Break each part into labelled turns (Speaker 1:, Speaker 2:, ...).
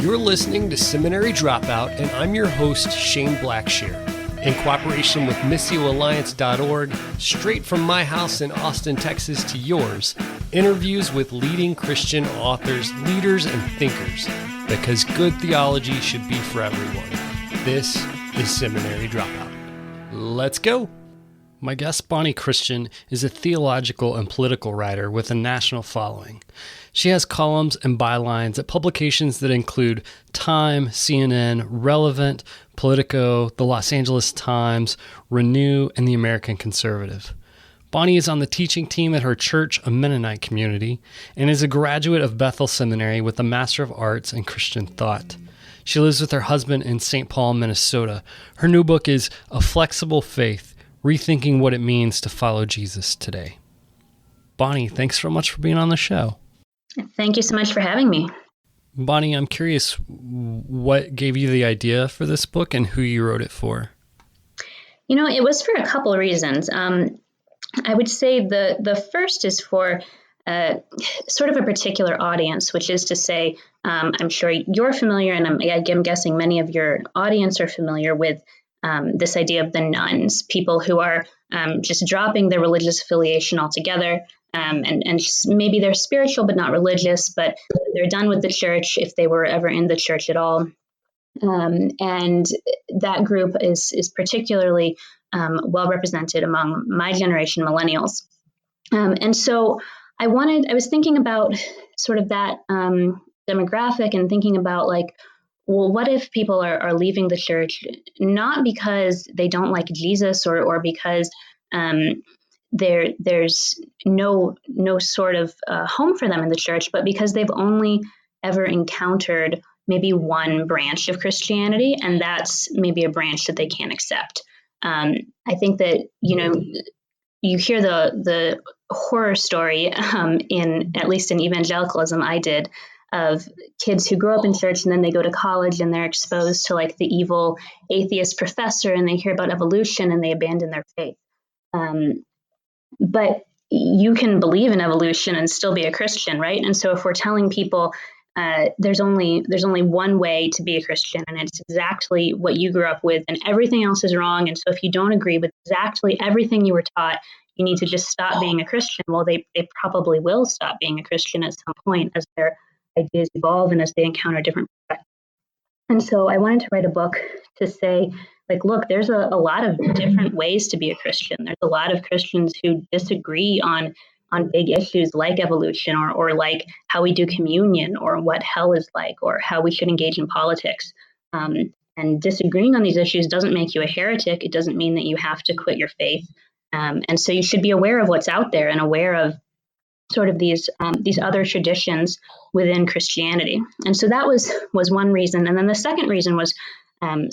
Speaker 1: You're listening to Seminary Dropout, and I'm your host, Shane Blackshear. In cooperation with MissioAlliance.org, straight from my house in Austin, Texas to yours, interviews with leading Christian authors, leaders, and thinkers, because good theology should be for everyone. This is Seminary Dropout. Let's go! My guest, Bonnie Kristian, is a theological and political writer with a national following. She has columns and bylines at publications that include Time, CNN, Relevant, Politico, the Los Angeles Times, Renew, and the American Conservative. Bonnie is on the teaching team at her church, a Mennonite community, and is a graduate of Bethel Seminary with a Master of Arts in Christian Thought. She lives with her husband in St. Paul, Minnesota. Her new book is A Flexible Faith, Rethinking What It Means to Follow Jesus Today. Bonnie, thanks so much for being on the show.
Speaker 2: Thank you so much for having me.
Speaker 1: Bonnie, I'm curious what gave you the idea for this book and who you wrote it for?
Speaker 2: You know, it was for a couple of reasons. I would say the first is for sort of a particular audience, which is to say, I'm sure you're familiar, and I'm guessing many of your audience are familiar with this idea of the nuns, people who are just dropping their religious affiliation altogether, and maybe they're spiritual but not religious, but they're done with the church if they were ever in the church at all. And that group is particularly well represented among my generation, millennials. And so I was thinking about sort of that demographic and thinking about well, what if people are leaving the church, not because they don't like Jesus or because there's no sort of home for them in the church, but because they've only ever encountered maybe one branch of Christianity, and that's maybe a branch that they can't accept. I think that, you hear the horror story at least in evangelicalism I did, of kids who grow up in church and then they go to college and they're exposed to the evil atheist professor and they hear about evolution and they abandon their faith. But you can believe in evolution and still be a Christian, right? And so if we're telling people there's only one way to be a Christian, and it's exactly what you grew up with, and everything else is wrong. And so if you don't agree with exactly everything you were taught, you need to just stop being a Christian. Well, they probably will stop being a Christian at some point as their ideas evolve and as they encounter different perspectives. And so I wanted to write a book to say, look, there's a lot of different ways to be a Christian. There's a lot of Christians who disagree on big issues like evolution or like how we do communion or what hell is like or how we should engage in politics. And disagreeing on these issues doesn't make you a heretic. It doesn't mean that you have to quit your faith. And so you should be aware of what's out there and aware of sort of these other traditions within Christianity. And so that was one reason. And then the second reason was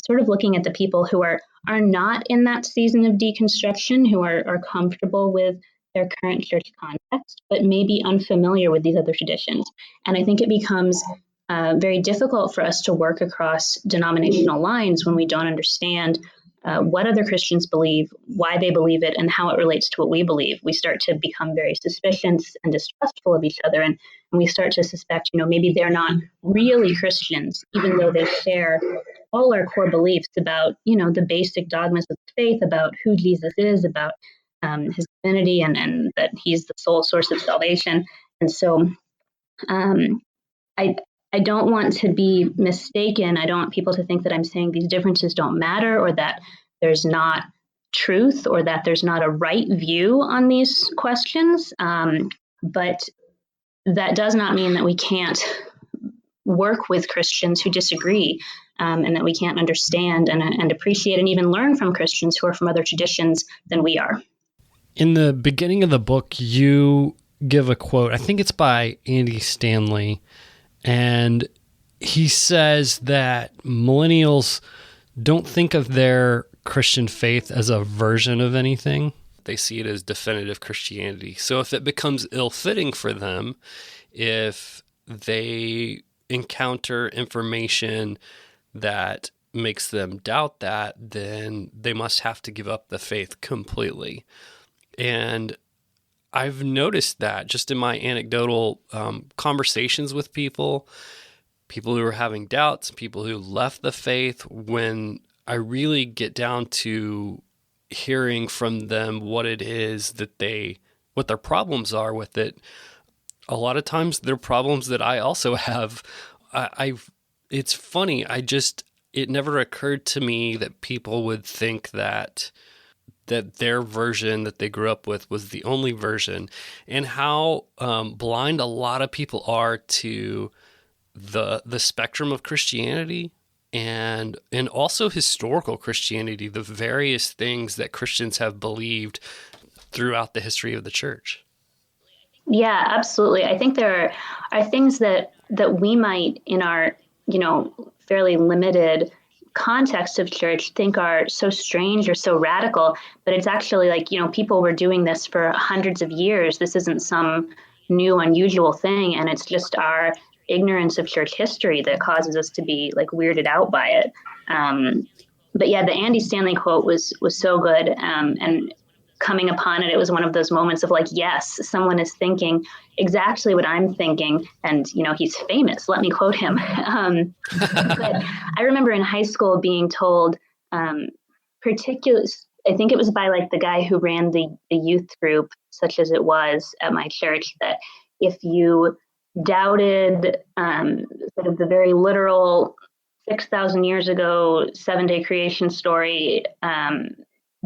Speaker 2: sort of looking at the people who are not in that season of deconstruction, who are comfortable with their current church context, but maybe unfamiliar with these other traditions. And I think it becomes very difficult for us to work across denominational lines when we don't understand what other Christians believe, why they believe it, and how it relates to what we believe. We start to become very suspicious and distrustful of each other, and we start to suspect, maybe they're not really Christians, even though they share all our core beliefs about, the basic dogmas of faith, about who Jesus is, about his divinity, and that he's the sole source of salvation. And so I don't want to be mistaken. I don't want people to think that I'm saying these differences don't matter or that there's not truth or that there's not a right view on these questions. But that does not mean that we can't work with Christians who disagree and that we can't understand and appreciate and even learn from Christians who are from other traditions than we are.
Speaker 1: In the beginning of the book, you give a quote. I think it's by Andy Stanley. And he says that millennials don't think of their Christian faith as a version of anything. They see it as definitive Christianity. So if it becomes ill-fitting for them, if they encounter information that makes them doubt that, then they must have to give up the faith completely. And I've noticed that just in my anecdotal conversations with people, people who are having doubts, people who left the faith, when I really get down to hearing from them what it is that what their problems are with it, a lot of times they're problems that I also have. It's funny. It never occurred to me that people would think that their version that they grew up with was the only version, and how blind a lot of people are to the spectrum of Christianity and also historical Christianity, the various things that Christians have believed throughout the history of the church.
Speaker 2: Yeah, absolutely. I think there are things that we might, in our, fairly limited context of church, think are so strange or so radical, but it's actually like, people were doing this for hundreds of years. This isn't some new, unusual thing, and it's just our ignorance of church history that causes us to be like weirded out by it. But yeah, the Andy Stanley quote was so good, and coming upon it, it was one of those moments of like, yes, someone is thinking exactly what I'm thinking. And, he's famous. Let me quote him. But I remember in high school being told, I think it was by like the guy who ran the youth group, such as it was at my church, that if you doubted sort of the very literal 6,000 years ago, 7-day creation story,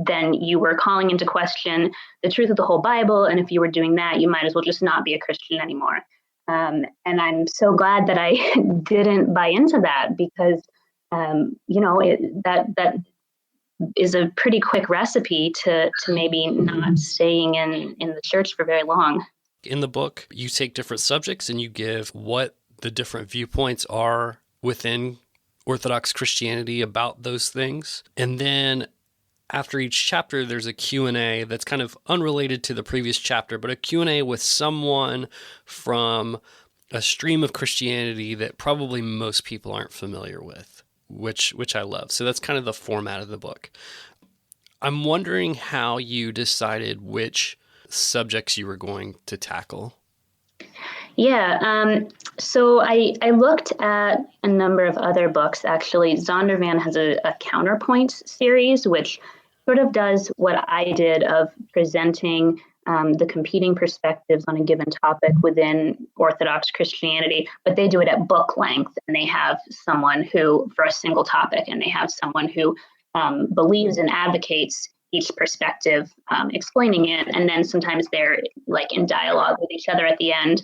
Speaker 2: then you were calling into question the truth of the whole Bible. And if you were doing that, you might as well just not be a Christian anymore. And I'm so glad that I didn't buy into that, because, that is a pretty quick recipe to maybe not staying in the church for very long.
Speaker 1: In the book, you take different subjects and you give what the different viewpoints are within Orthodox Christianity about those things. And then after each chapter, there's a Q&A that's kind of unrelated to the previous chapter, but a Q&A with someone from a stream of Christianity that probably most people aren't familiar with, which I love. So that's kind of the format of the book. I'm wondering how you decided which subjects you were going to tackle.
Speaker 2: Yeah, so I looked at a number of other books. Actually, Zondervan has a counterpoints series, which sort of does what I did of presenting the competing perspectives on a given topic within Orthodox Christianity, but they do it at book length, and they have someone who, for a single topic, and they have someone who believes and advocates each perspective, explaining it, and then sometimes they're like in dialogue with each other at the end.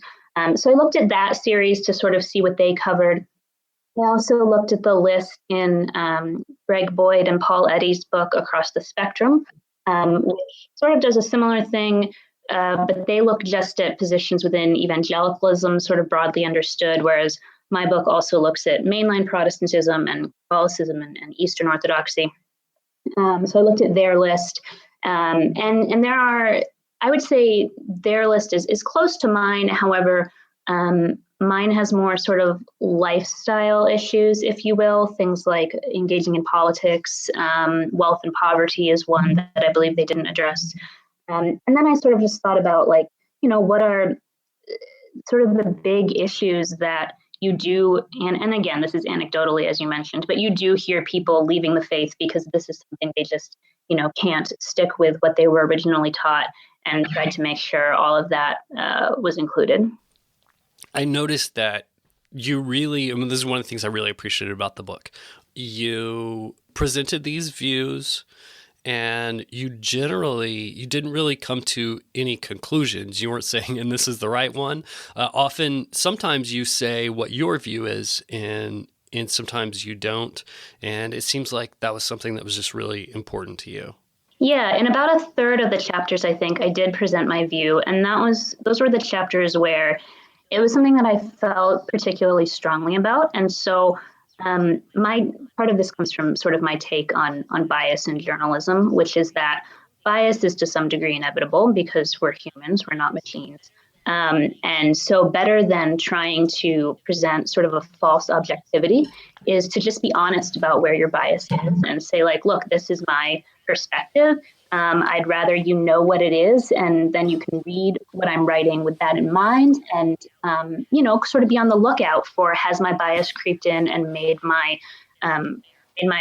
Speaker 2: So I looked at that series to sort of see what they covered. I also looked at the list in Greg Boyd and Paul Eddy's book, Across the Spectrum, which sort of does a similar thing, but they look just at positions within evangelicalism, sort of broadly understood, whereas my book also looks at mainline Protestantism and Catholicism and Eastern Orthodoxy. So I looked at their list, and there are, I would say their list is close to mine. However, mine has more sort of lifestyle issues, if you will, things like engaging in politics, wealth and poverty is one that I believe they didn't address. And then I sort of just thought about like, what are sort of the big issues that you do, and again, this is anecdotally, as you mentioned, but you do hear people leaving the faith because this is something they just, can't stick with what they were originally taught, and tried to make sure all of that was included.
Speaker 1: I noticed that you really, this is one of the things I really appreciated about the book. You presented these views, and you didn't really come to any conclusions. You weren't saying, and this is the right one. Sometimes you say what your view is, and sometimes you don't. And it seems like that was something that was just really important to you.
Speaker 2: Yeah, in about a third of the chapters, I think, I did present my view. And those were the chapters where it was something that I felt particularly strongly about. And so my part of this comes from sort of my take on bias in journalism, which is that bias is to some degree inevitable because we're humans, we're not machines. And so better than trying to present sort of a false objectivity is to just be honest about where your bias is and say, like, look, this is my perspective. I'd rather you know what it is, and then you can read what I'm writing with that in mind, and sort of be on the lookout for, has my bias creeped in and made my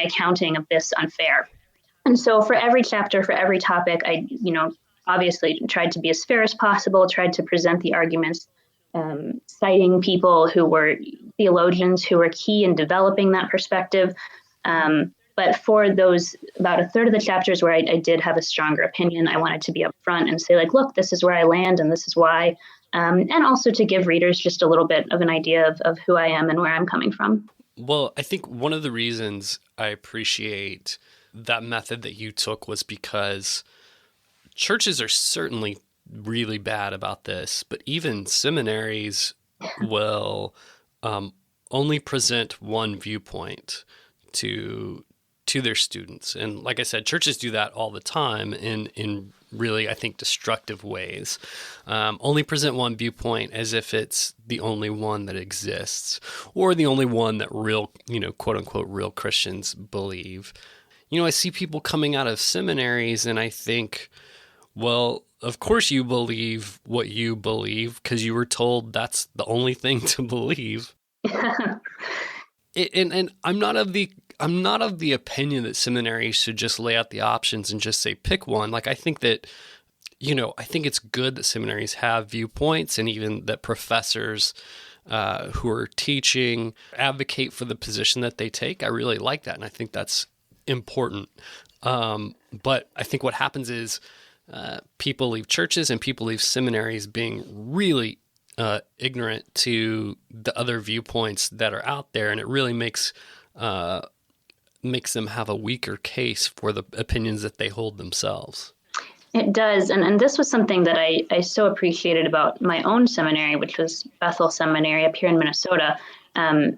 Speaker 2: accounting of this unfair? And so for every chapter, for every topic, I obviously tried to be as fair as possible, tried to present the arguments, citing people who were theologians who were key in developing that perspective. But for those about a third of the chapters where I did have a stronger opinion, I wanted to be upfront and say, like, look, this is where I land and this is why. And also to give readers just a little bit of an idea of who I am and where I'm coming from.
Speaker 1: Well, I think one of the reasons I appreciate that method that you took was because churches are certainly really bad about this, but even seminaries will only present one viewpoint to their students. And like I said, churches do that all the time in really, I think, destructive ways. Only present one viewpoint as if it's the only one that exists, or the only one that real, quote unquote, real Christians believe. I see people coming out of seminaries and I think, well, of course you believe what you believe because you were told that's the only thing to believe. And I'm not of the opinion that seminaries should just lay out the options and just say pick one. Like, I think that, I think it's good that seminaries have viewpoints, and even that professors who are teaching advocate for the position that they take. I really like that, and I think that's important. But I think what happens is people leave churches and people leave seminaries being really ignorant to the other viewpoints that are out there, and it really makes them have a weaker case for the opinions that they hold themselves.
Speaker 2: It does. And this was something that I so appreciated about my own seminary, which was Bethel Seminary up here in Minnesota.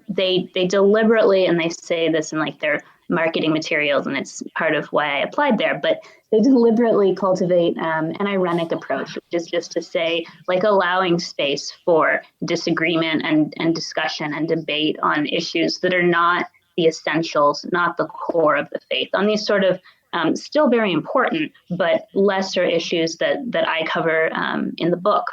Speaker 2: They deliberately, and they say this in like their marketing materials, and it's part of why I applied there, but they deliberately cultivate an ironic approach, which is just to say, like, allowing space for disagreement and discussion and debate on issues that are not the essentials, not the core of the faith, on these sort of still very important, but lesser issues that I cover in the book.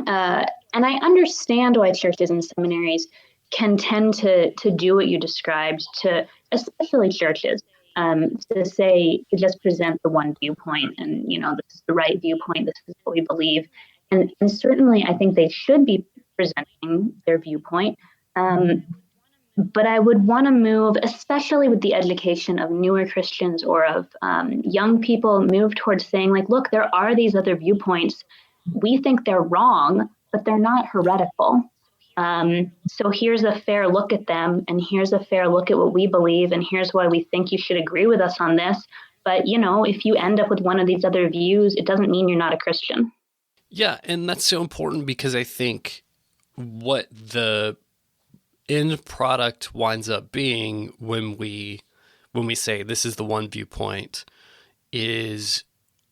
Speaker 2: And I understand why churches and seminaries can tend to do what you described, to especially churches, to just present the one viewpoint, and this is the right viewpoint, this is what we believe, and certainly I think they should be presenting their viewpoint. But I would want to move, especially with the education of newer Christians or of young people, move towards saying, like, look, there are these other viewpoints. We think they're wrong, but they're not heretical. So here's a fair look at them, and here's a fair look at what we believe, and here's why we think you should agree with us on this. But, if you end up with one of these other views, it doesn't mean you're not a Christian.
Speaker 1: Yeah, and that's so important, because I think what the end product winds up being when we say this is the one viewpoint is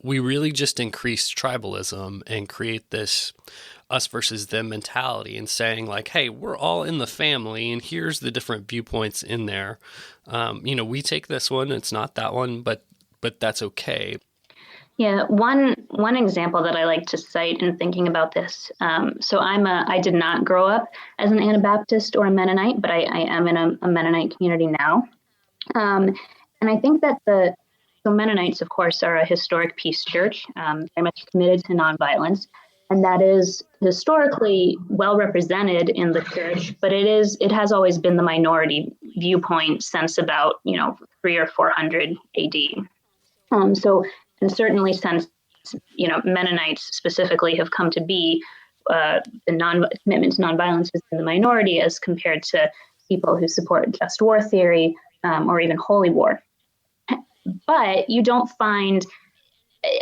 Speaker 1: we really just increase tribalism and create this us versus them mentality, and saying, like, hey, we're all in the family and here's the different viewpoints in there. We take this one, it's not that one, but that's okay.
Speaker 2: Yeah, one example that I like to cite in thinking about this. So I did not grow up as an Anabaptist or a Mennonite, but I am in a Mennonite community now. And I think that so Mennonites, of course, are a historic peace church, very much committed to nonviolence. And that is historically well represented in the church, but it has always been the minority viewpoint since about 300 or 400 AD. And certainly since Mennonites specifically have come to be, the commitment to nonviolence is in the minority as compared to people who support just war theory or even holy war. But you don't find,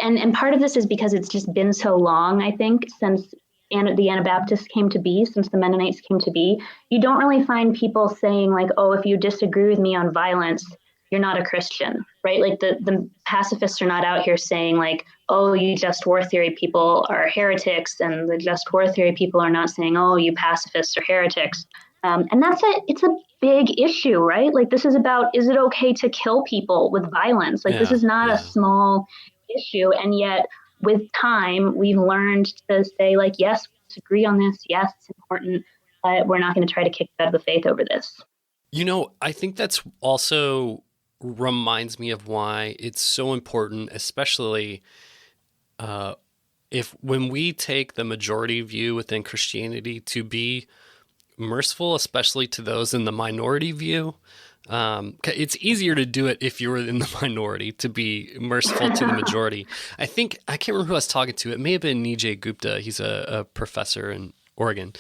Speaker 2: and part of this is because it's just been so long, I think, since the Anabaptists came to be, since the Mennonites came to be, you don't really find people saying, like, oh, if you disagree with me on violence, you're not a Christian, right? Like the pacifists are not out here saying, like, oh, you just war theory people are heretics, and the just war theory people are not saying, oh, you pacifists are heretics. And it's a big issue, right? Like, this is about, is it okay to kill people with violence? Like, this is not a small issue. And yet with time, we've learned to say, like, yes, we disagree on this. Yes, it's important, but we're not going to try to kick out of the faith over this.
Speaker 1: I think that's also reminds me of why it's so important, especially if when we take the majority view within Christianity, to be merciful, especially to those in the minority view. It's easier to do it if you're in the minority, to be merciful to the majority. I can't remember who I was talking to. It may have been Nijay Gupta. He's a professor in Oregon.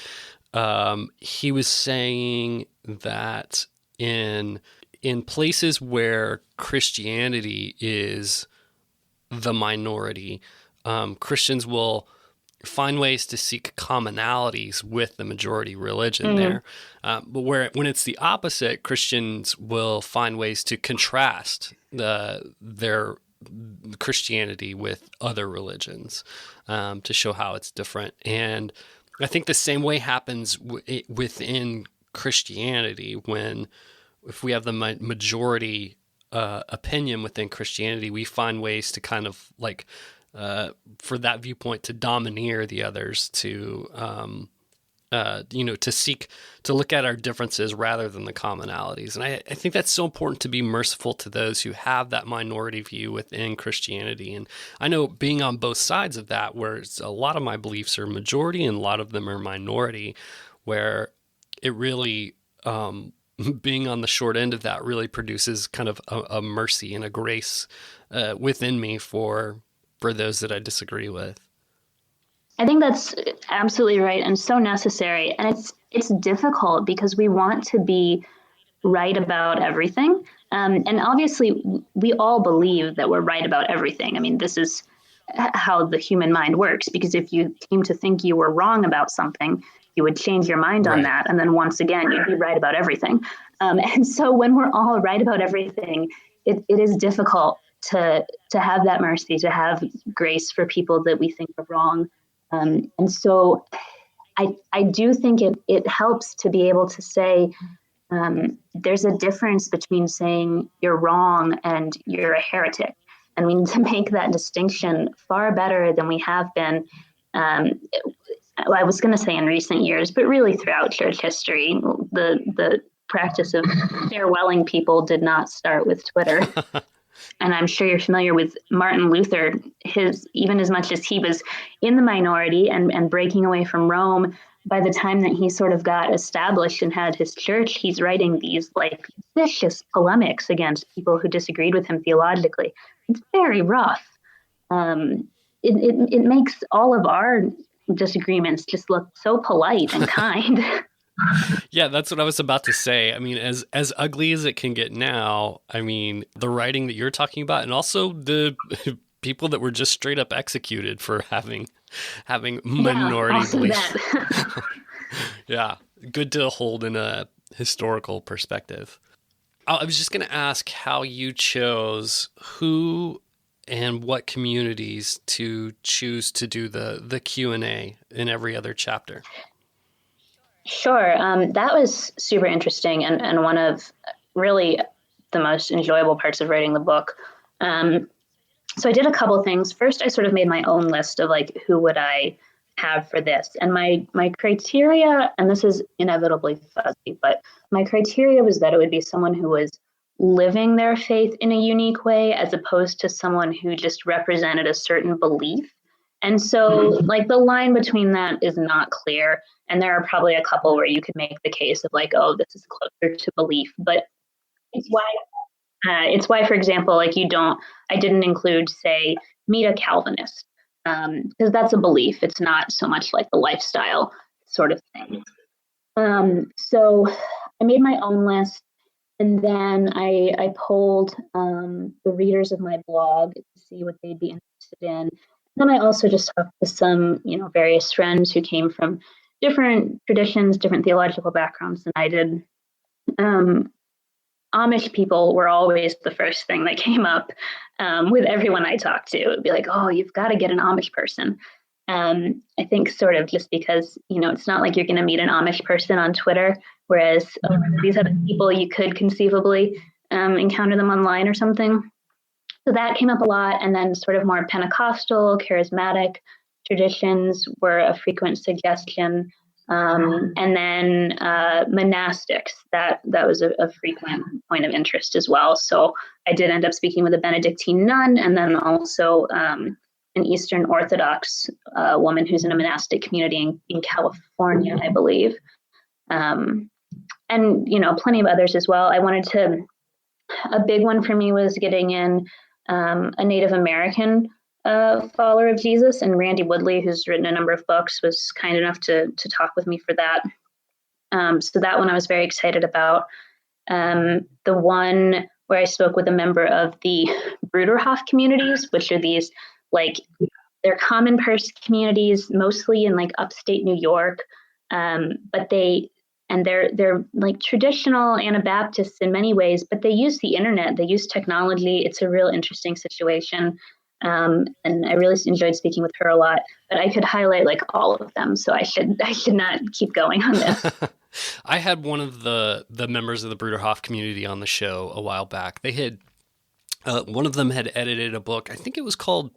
Speaker 1: He was saying that in places where Christianity is the minority, Christians will find ways to seek commonalities with the majority religion there. But when it's the opposite, Christians will find ways to contrast their Christianity with other religions to show how it's different. And I think the same way happens within Christianity if we have the majority opinion within Christianity, we find ways to kind of like for that viewpoint to domineer the others, to to look at our differences rather than the commonalities. And I think that's so important, to be merciful to those who have that minority view within Christianity. And I know, being on both sides of that, where a lot of my beliefs are majority and a lot of them are minority, where it really, being on the short end of that really produces kind of a mercy and a grace within me for those that I disagree with.
Speaker 2: I think that's absolutely right and so necessary. And it's difficult because we want to be right about everything. And obviously, we all believe that we're right about everything. I mean, this is how the human mind works, because if you came to think you were wrong about something, you would change your mind on that. And then once again, you'd be right about everything. And so when we're all right about everything, it is difficult to have that mercy, to have grace for people that we think are wrong. And so I do think it helps to be able to say there's a difference between saying you're wrong and you're a heretic. And we need to make that distinction far better than we have been. I was going to say in recent years, but really throughout church history. The practice of farewelling people did not start with Twitter. And I'm sure you're familiar with Martin Luther. Even as much as he was in the minority and breaking away from Rome, by the time that he sort of got established and had his church, he's writing these like vicious polemics against people who disagreed with him theologically. It's very rough. It makes all of our disagreements just look so polite and kind.
Speaker 1: Yeah, that's what I was about to say. I mean, as ugly as it can get now, I mean, the writing that you're talking about, and also the people that were just straight up executed for having minority beliefs. Yeah, good to hold in a historical perspective. I was just going to ask how you chose who and what communities to choose to do the Q&A in every other chapter.
Speaker 2: Sure. That was super interesting and one of really the most enjoyable parts of writing the book. So I did a couple things. First, I sort of made my own list of like, who would I have for this? And my criteria, and this is inevitably fuzzy, but my criteria was that it would be someone who was living their faith in a unique way, as opposed to someone who just represented a certain belief. And so like the line between that is not clear. And there are probably a couple where you could make the case of like, oh, this is closer to belief. But it's why, for example, like I didn't include, say, meet a Calvinist, because that's a belief. It's not so much like the lifestyle sort of thing. So I made my own list. And then I polled the readers of my blog to see what they'd be interested in. Then I also just talked to some, various friends who came from different traditions, different theological backgrounds than I did. Amish people were always the first thing that came up with everyone I talked to. It would be like, oh, you've got to get an Amish person. I think sort of just because, it's not like you're going to meet an Amish person on Twitter, whereas these other people, you could conceivably encounter them online or something. So that came up a lot. And then sort of more Pentecostal, charismatic traditions were a frequent suggestion. And then monastics, that was a frequent point of interest as well. So I did end up speaking with a Benedictine nun, and then also an Eastern Orthodox woman who's in a monastic community in California, I believe. And, plenty of others as well. A big one for me was getting in a Native American follower of Jesus, and Randy Woodley, who's written a number of books, was kind enough to talk with me for that. So that one I was very excited about. The one where I spoke with a member of the Bruderhof communities, which are these, they're common person communities, mostly in upstate New York, but they're like traditional Anabaptists in many ways, but they use the internet, they use technology. It's a real interesting situation. And I really enjoyed speaking with her a lot, but I could highlight all of them. So I should not keep going on this.
Speaker 1: I had one of the members of the Bruderhof community on the show a while back. They had, one of them had edited a book. I think it was called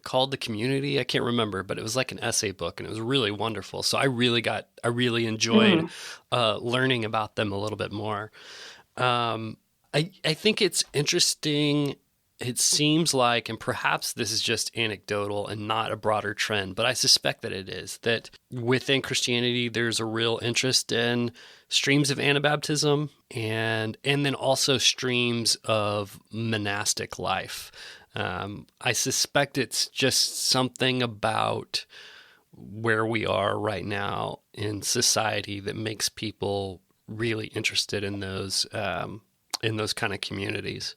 Speaker 1: The Community. I can't remember, but it was like an essay book, and it was really wonderful. So I really enjoyed learning about them a little bit more. I think it's interesting. It seems like, and perhaps this is just anecdotal and not a broader trend, but I suspect that it is, that within Christianity, there's a real interest in streams of Anabaptism and then also streams of monastic life. I suspect it's just something about where we are right now in society that makes people really interested in those kind of communities.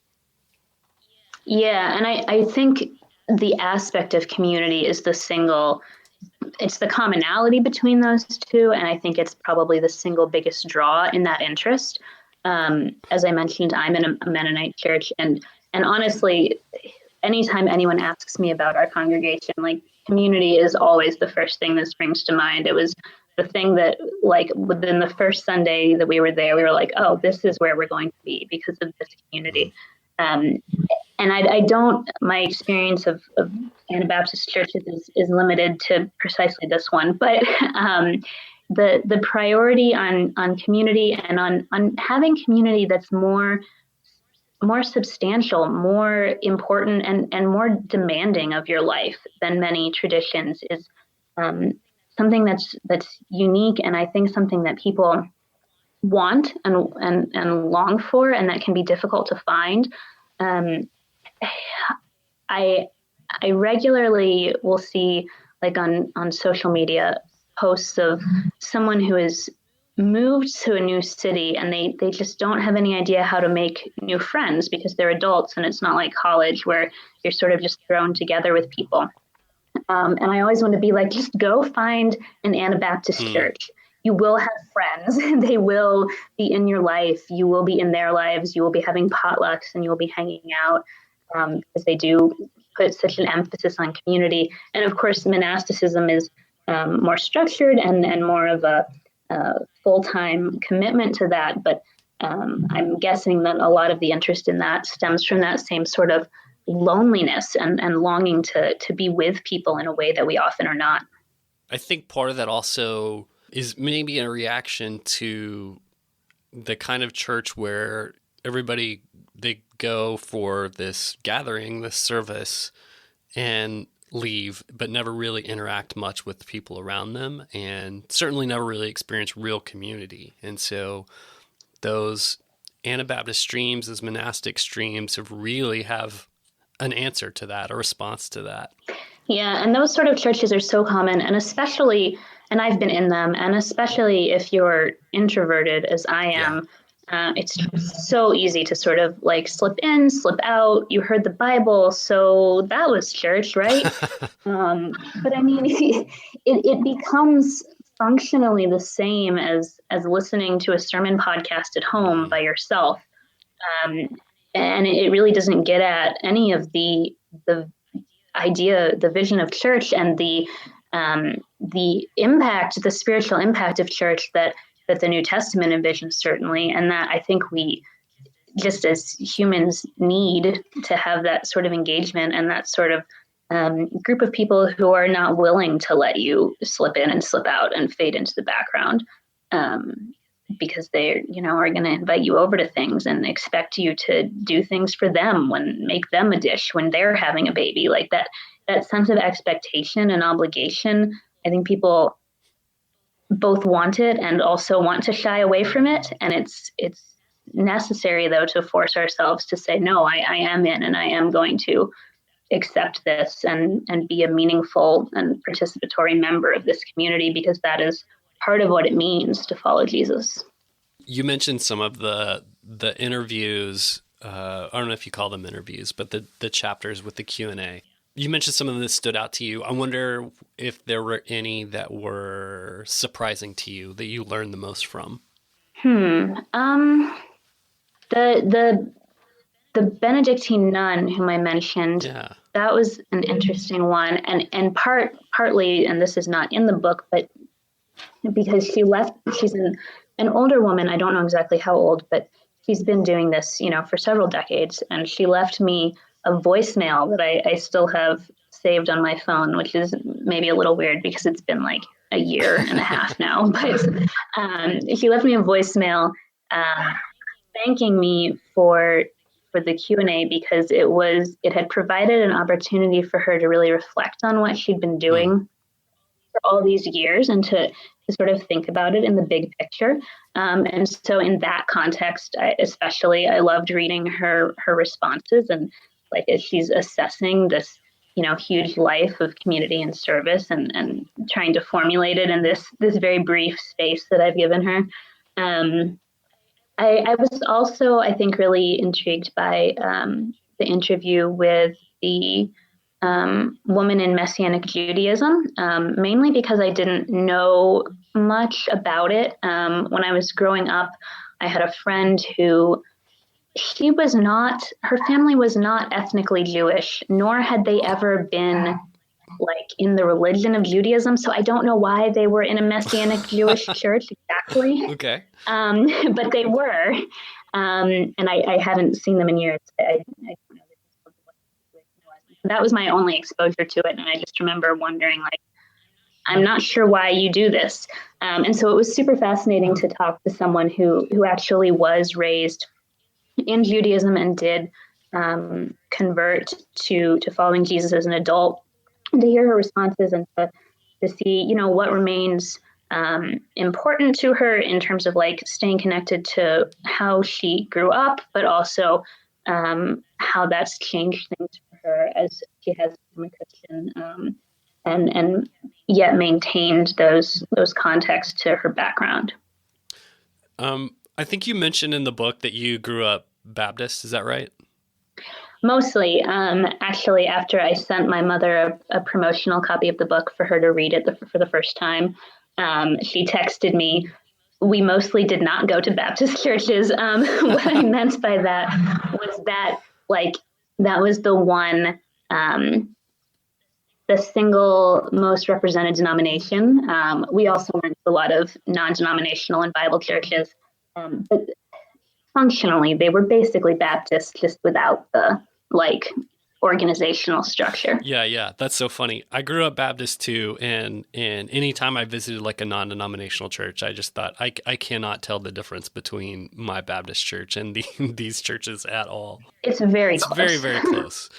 Speaker 2: Yeah, and I think the aspect of community is it's the commonality between those two, and I think it's probably the single biggest draw in that interest. As I mentioned, I'm in a Mennonite church, and honestly, anytime anyone asks me about our congregation, community is always the first thing that springs to mind. It was the thing that, within the first Sunday that we were there, we were like, oh, this is where we're going to be because of this community. And I don't, my experience of Anabaptist churches is limited to precisely this one, but the priority on community and on having community that's more substantial, more important, and more demanding of your life than many traditions is something that's unique, and I think something that people want and long for, and that can be difficult to find. I regularly will see on social media posts of someone who has moved to a new city and they just don't have any idea how to make new friends because they're adults and it's not like college where you're sort of just thrown together with people. And I always want to be just go find an Anabaptist church. You will have friends. They will be in your life. You will be in their lives. You will be having potlucks and you will be hanging out because they do put such an emphasis on community. And of course, monasticism is more structured and more of a full-time commitment to that. But I'm guessing that a lot of the interest in that stems from that same sort of loneliness and longing to be with people in a way that we often are not.
Speaker 1: I think part of that also is maybe a reaction to the kind of church where everybody, they go for this gathering, this service, and leave, but never really interact much with the people around them, and certainly never really experience real community. And so those Anabaptist streams, those monastic streams, have an answer to that, a response to that.
Speaker 2: Yeah, and those sort of churches are so common, and especially, and I've been in them, and especially if you're introverted as I am, it's so easy to sort of slip in, slip out. You heard the Bible, so that was church, right? But I mean, it becomes functionally the same as listening to a sermon podcast at home by yourself. And it really doesn't get at any of the idea, the vision of church and the impact, the spiritual impact of church that the New Testament envisions, certainly, and that I think we just as humans need to have that sort of engagement and that sort of group of people who are not willing to let you slip in and slip out and fade into the background, because they, are going to invite you over to things and expect you to do things for them, make them a dish when they're having a baby. Like that sense of expectation and obligation, I think people both want it and also want to shy away from it. And it's necessary, though, to force ourselves to say, no, I am in, and I am going to accept this and be a meaningful and participatory member of this community, because that is part of what it means to follow Jesus.
Speaker 1: You mentioned some of the interviews. I don't know if you call them interviews, but the chapters with the Q&A. You mentioned some of them that stood out to you. I wonder if there were any that were surprising to you that you learned the most from.
Speaker 2: The Benedictine nun whom I mentioned, that was an interesting one. And partly, and this is not in the book, but because she's an older woman. I don't know exactly how old, but she's been doing this, for several decades. And she left me a voicemail that I still have saved on my phone, which is maybe a little weird because it's been like a year and a half now. But she left me a voicemail thanking me for the Q&A, because it had provided an opportunity for her to really reflect on what she'd been doing for all these years and to sort of think about it in the big picture. And so in that context, I loved reading her responses, and like as she's assessing this, huge life of community and service and trying to formulate it in this very brief space that I've given her. I was also, I think, really intrigued by the interview with the woman in Messianic Judaism, mainly because I didn't know much about it. When I was growing up, I had a friend who, her family was not ethnically Jewish, nor had they ever been like in the religion of Judaism. So I don't know why they were in a Messianic Jewish church exactly.
Speaker 1: Okay.
Speaker 2: But they were. And I haven't seen them in years. I don't know. That was my only exposure to it. And I just remember wondering, like, I'm not sure why you do this. And so it was super fascinating to talk to someone who actually was raised in Judaism and did convert to following Jesus as an adult, and to hear her responses and to see, what remains important to her in terms of like staying connected to how she grew up, but also how that's changed things for her as she has become a Christian, and yet maintained those contexts to her background.
Speaker 1: I think you mentioned in the book that you grew up Baptist. Is that right?
Speaker 2: Mostly. Actually, after I sent my mother a promotional copy of the book for her to read it for the first time, she texted me, "We mostly did not go to Baptist churches." What I meant by that was that, like, that was the one, the single most represented denomination. We also went to a lot of non-denominational and Bible churches, but functionally, they were basically Baptist, just without the organizational structure.
Speaker 1: Yeah. That's so funny. I grew up Baptist too. And anytime I visited like a non-denominational church, I just thought I cannot tell the difference between my Baptist church and these churches at all.
Speaker 2: It's very close.
Speaker 1: Very, very close.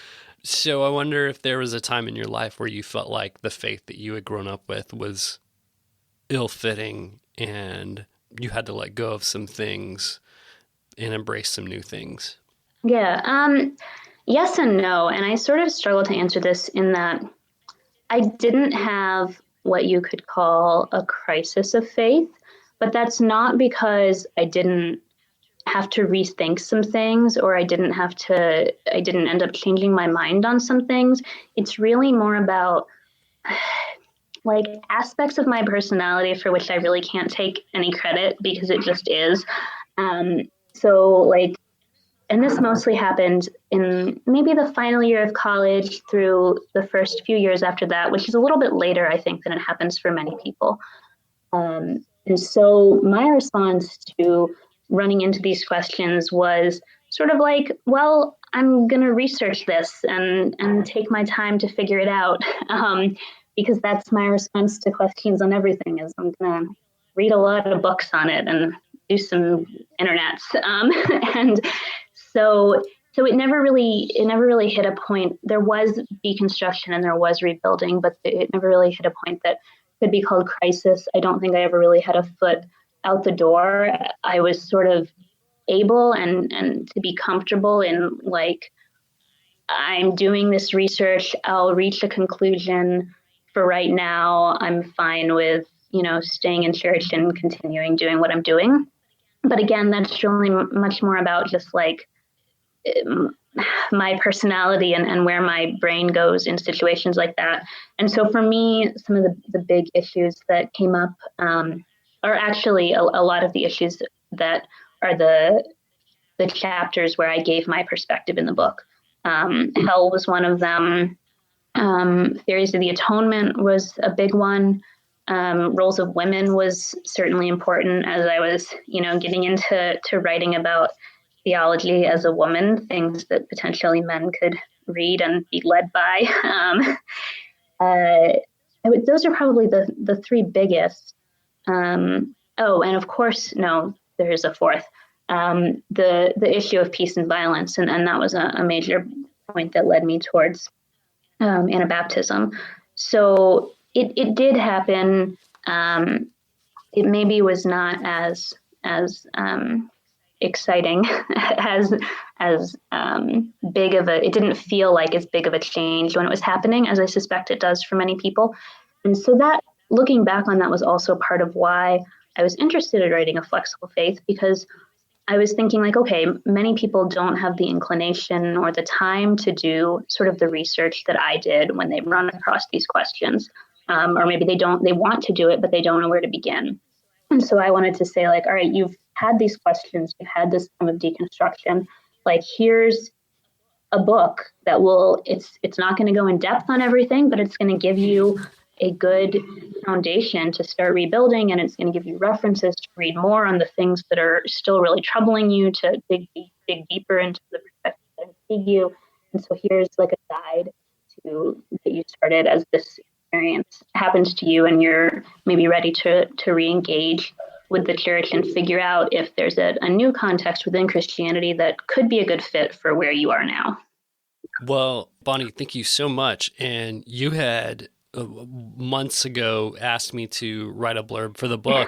Speaker 1: So I wonder if there was a time in your life where you felt like the faith that you had grown up with was ill-fitting and you had to let go of some things and embrace some new things.
Speaker 2: Yeah. Yes and no. And I sort of struggle to answer this in that I didn't have what you could call a crisis of faith, but that's not because I didn't have to rethink some things, or I didn't end up changing my mind on some things. It's really more about like aspects of my personality for which I really can't take any credit because it just is. And this mostly happened in maybe the final year of college through the first few years after that, which is a little bit later, I think, than it happens for many people. And so my response to running into these questions was sort of like, well, I'm going to research this and take my time to figure it out. Because that's my response to questions on everything is I'm going to read a lot of books on it and do some internets. And so it never really hit a point. There was deconstruction and there was rebuilding, but it never really hit a point that could be called crisis. I don't think I ever really had a foot out the door. I was sort of able and to be comfortable in like, I'm doing this research, I'll reach a conclusion. For right now, I'm fine with, staying in church and continuing doing what I'm doing. But again, that's really much more about just like my personality and where my brain goes in situations like that. And so for me, some of the big issues that came up are actually a lot of the issues that are the chapters where I gave my perspective in the book. Hell was one of them. Theories of the atonement was a big one. Roles of women was certainly important as I was, getting into writing about theology as a woman, things that potentially men could read and be led by. Those are probably the three biggest. And of course, no, there's a fourth. The issue of peace and violence, and that was a major point that led me towards Anabaptism. So it did happen. It maybe was not as exciting as big of a. It didn't feel like as big of a change when it was happening, as I suspect it does for many people. And so that, looking back on that, was also part of why I was interested in writing A Flexible Faith, because I was thinking like, okay, many people don't have the inclination or the time to do sort of the research that I did when they run across these questions. Or maybe they want to do it, but they don't know where to begin. And so I wanted to say like, all right, you've had these questions, you've had this time of deconstruction, like here's a book that it's not going to go in depth on everything, but it's going to give you a good foundation to start rebuilding, and it's going to give you references to read more on the things that are still really troubling you, to dig deeper into the perspectives that intrigue you. And so here's like a guide to get you started as this experience happens to you and you're maybe ready to re-engage with the church and figure out if there's a new context within Christianity that could be a good fit for where you are now.
Speaker 1: Well, Bonnie, thank you so much. And you had months ago asked me to write a blurb for the book,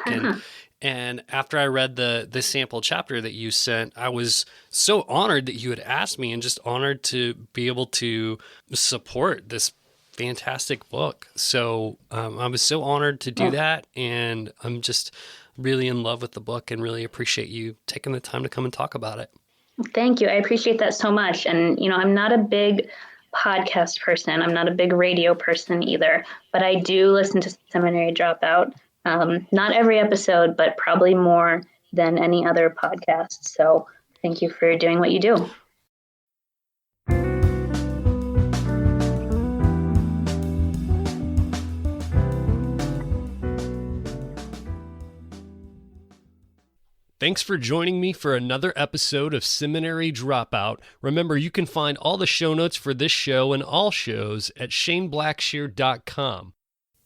Speaker 1: and after I read the sample chapter that you sent, I was so honored that you had asked me, and just honored to be able to support this fantastic book. So I was so honored to do that, and I'm just really in love with the book and really appreciate you taking the time to come and talk about it.
Speaker 2: Thank you. I appreciate that so much. And I'm not a big podcast person. I'm not a big radio person either, but I do listen to Seminary Dropout. Not every episode, but probably more than any other podcast. So thank you for doing what you do.
Speaker 1: Thanks for joining me for another episode of Seminary Dropout. Remember, you can find all the show notes for this show and all shows at shaneblackshear.com.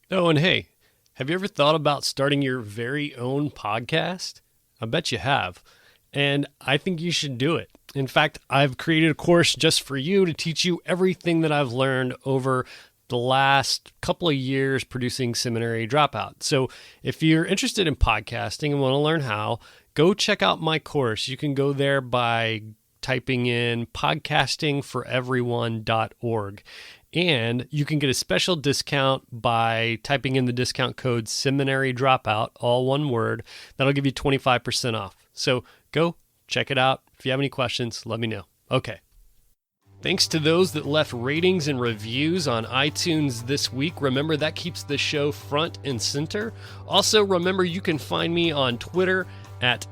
Speaker 1: Oh, and hey, have you ever thought about starting your very own podcast? I bet you have. And I think you should do it. In fact, I've created a course just for you to teach you everything that I've learned over the last couple of years producing Seminary Dropout. So if you're interested in podcasting and want to learn how, go check out my course. You can go there by typing in podcastingforeveryone.org. And you can get a special discount by typing in the discount code Seminary Dropout, all one word. That'll give you 25% off. So go check it out. If you have any questions, let me know. Okay. Thanks to those that left ratings and reviews on iTunes this week. Remember, that keeps the show front and center. Also, remember, you can find me on Twitter at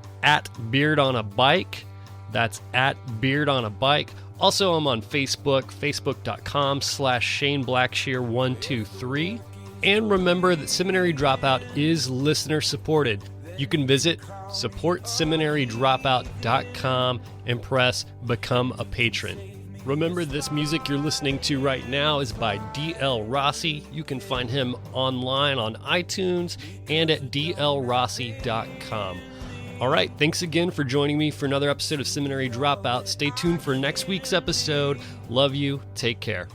Speaker 1: beardonabike. That's at beardonabike. Also, I'm on Facebook, facebook.com/ShaneBlackshear123. And remember that Seminary Dropout is listener supported. You can visit supportseminarydropout.com and press Become a Patron. Remember, this music you're listening to right now is by D.L. Rossi. You can find him online on iTunes and at dlrossi.com. All right, thanks again for joining me for another episode of Seminary Dropout. Stay tuned for next week's episode. Love you. Take care.